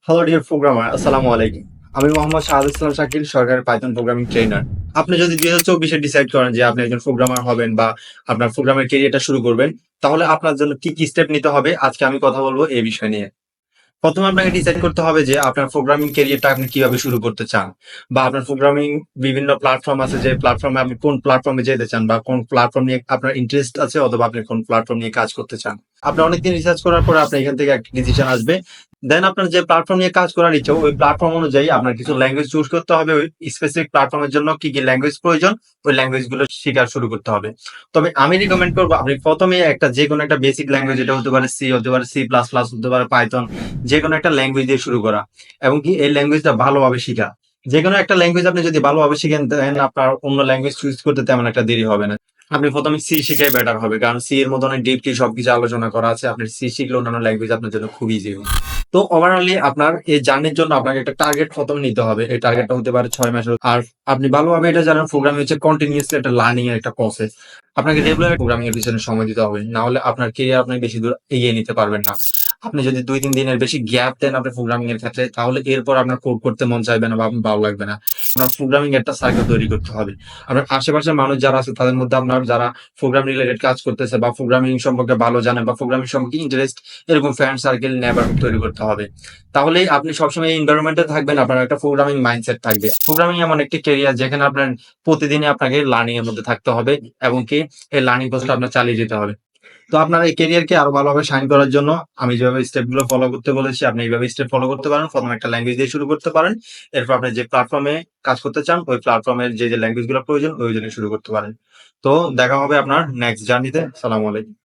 Hello dear programmer, আসসালামু আলাইকুম। আমি মোহাম্মদ শাহাদ ইসলাম শাকিল, সরকারি পাইথন প্রোগ্রামিং ট্রেনার। আপনি যদি 2024-এ ডিসাইড করেন যে আপনি একজন প্রোগ্রামার হবেন বা আপনার প্রোগ্রামের ক্যারিয়ারটা শুরু করবেন, তাহলে আপনার জন্য কি কি স্টেপ নিতে হবে আজকে আমি কথা বলবো এই বিষয় নিয়ে। প্রথমে আপনাকে ডিসাইড করতে হবে যে আপনার প্রোগ্রামিং ক্যারিয়ারটা আপনি কিভাবে শুরু করতে চান, বা আপনার প্রোগ্রামিং বিভিন্ন প্ল্যাটফর্ম আছে, যে প্ল্যাটফর্মে আপনি কোন প্ল্যাটফর্মে যেতে চান বা কোন প্ল্যাটফর্ম নিয়ে আপনার ইন্টারেস্ট আছে, অথবা আপনি কোন প্ল্যাটফর্ম নিয়ে কাজ করতে চান। আপনি অনেকদিন রিসার্চ করার পরে আপনার এখান থেকে একটা ডিসিশন আসবে। দেন আপনার যে প্ল্যাটফর্ম নিয়ে কাজ করার ইচ্ছা, ওই প্ল্যাটফর্ম অনুযায়ী আপনার কিছু ল্যাঙ্গুয়েজ চুজ করতে হবে। ওই স্পেসিফিক প্ল্যাটফর্মের জন্য কি কি ল্যাঙ্গুয়েজ প্রয়োজন, ওই ল্যাঙ্গুয়েজ গুলো শেখা শুরু করতে হবে। তবে আমি রিকমেন্ড করবো আপনি প্রথমে একটা যে কোনো একটা বেসিক ল্যাঙ্গুয়েজ, এটা হতে পারে সি, হতে পারে সি প্লাস প্লাস, হতে পারে পাইথন, যে কোনো একটা ল্যাঙ্গুয়েজ দিয়ে শুরু করা, এবং কি এই ল্যাঙ্গুয়েজটা ভালোভাবে শিখা। যে কোনো একটা ল্যাঙ্গুয়েজ আপনি যদি ভালোভাবে শিখেন, দেন আপনার অন্য ল্যাঙ্গুয়েজ চুজ করতে তেমন একটা দেরি হবে না। আপনি প্রথমে সি শিখাই বেটার হবে, কারণ সি এর মধ্যে অনেক ডিপলি সবকিছু আলোচনা করা আছে। আপনি সি শিখলে অন্যান্য ল্যাঙ্গুয়েজ আপনার জন্য খুব ইজি হবে। তো ওভারঅলি আপনার এই জার্নির জন্য আপনাকে একটা টার্গেট প্রথমে নিতে হবে। এই টার্গেটটা হতে পারে 6 মাসের। আর আপনি ভালোভাবে এটা জানেন, প্রোগ্রামিং হচ্ছে কন্টিনিউয়াসলি একটা লার্নিং এর একটা প্রসেস। আপনাকে রেগুলার প্রোগ্রামিং এর পিছনে সময় দিতে হবে, না হলে আপনার কেরিয়ার আপনি বেশি দূর এগিয়ে নিতে পারবেন না। আপনি যদি 2-3 দিনের বেশি গ্যাপ দেন আপনার প্রোগ্রামিং এর ক্ষেত্রে, তাহলে এরপর আপনার কোড করতে মন চাইবে না বা আপনার ভালো লাগবে না। আপনার প্রোগ্রামিং একটা সার্কেল তৈরি করতে হবে। আপনার আশেপাশের মানুষ যারা আছে তাদের মধ্যে আপনার যারা প্রোগ্রাম রিলেটেড কাজ করতেছে বা প্রোগ্রামিং সম্পর্কে ভালো জানে বা প্রোগ্রামিং সম্পর্কে ইন্টারেস্ট, এরকম ফ্রেন্ড সার্কেল নেবারহুড তৈরি করতে হবে। তাহলেই আপনি সবসময় এই এনভায়রনমেন্টে থাকবেন, আপনার একটা প্রোগ্রামিং মাইন্ডসেট থাকবে। প্রোগ্রামিং এমন একটি ক্যারিয়ার যেখানে আপনার প্রতিদিনই আপনাকে লার্নিং এর মধ্যে থাকতে হবে, এবং কি এই লার্নিং প্রসেসটা আপনার চালিয়ে যেতে হবে। তো আপনার এই ক্যারিয়ারকে আরো ভালোভাবে শাইন করার জন্য আমি যেভাবে স্টেপ গুলো ফলো করতে বলেছি, আপনি এইভাবে স্টেপ ফলো করতে পারেন। প্রথমে একটা ল্যাঙ্গুয়েজ দিয়ে শুরু করতে পারেন। এরপর আপনি যে প্ল্যাটফর্মে কাজ করতে চান, ওই প্ল্যাটফর্মের যে ল্যাঙ্গুয়েজ গুলো প্রয়োজন, ওই জন্য শুরু করতে পারেন। তো দেখা হবে আপনার নেক্সট জার্নিতে। সালাম আলাইকুম।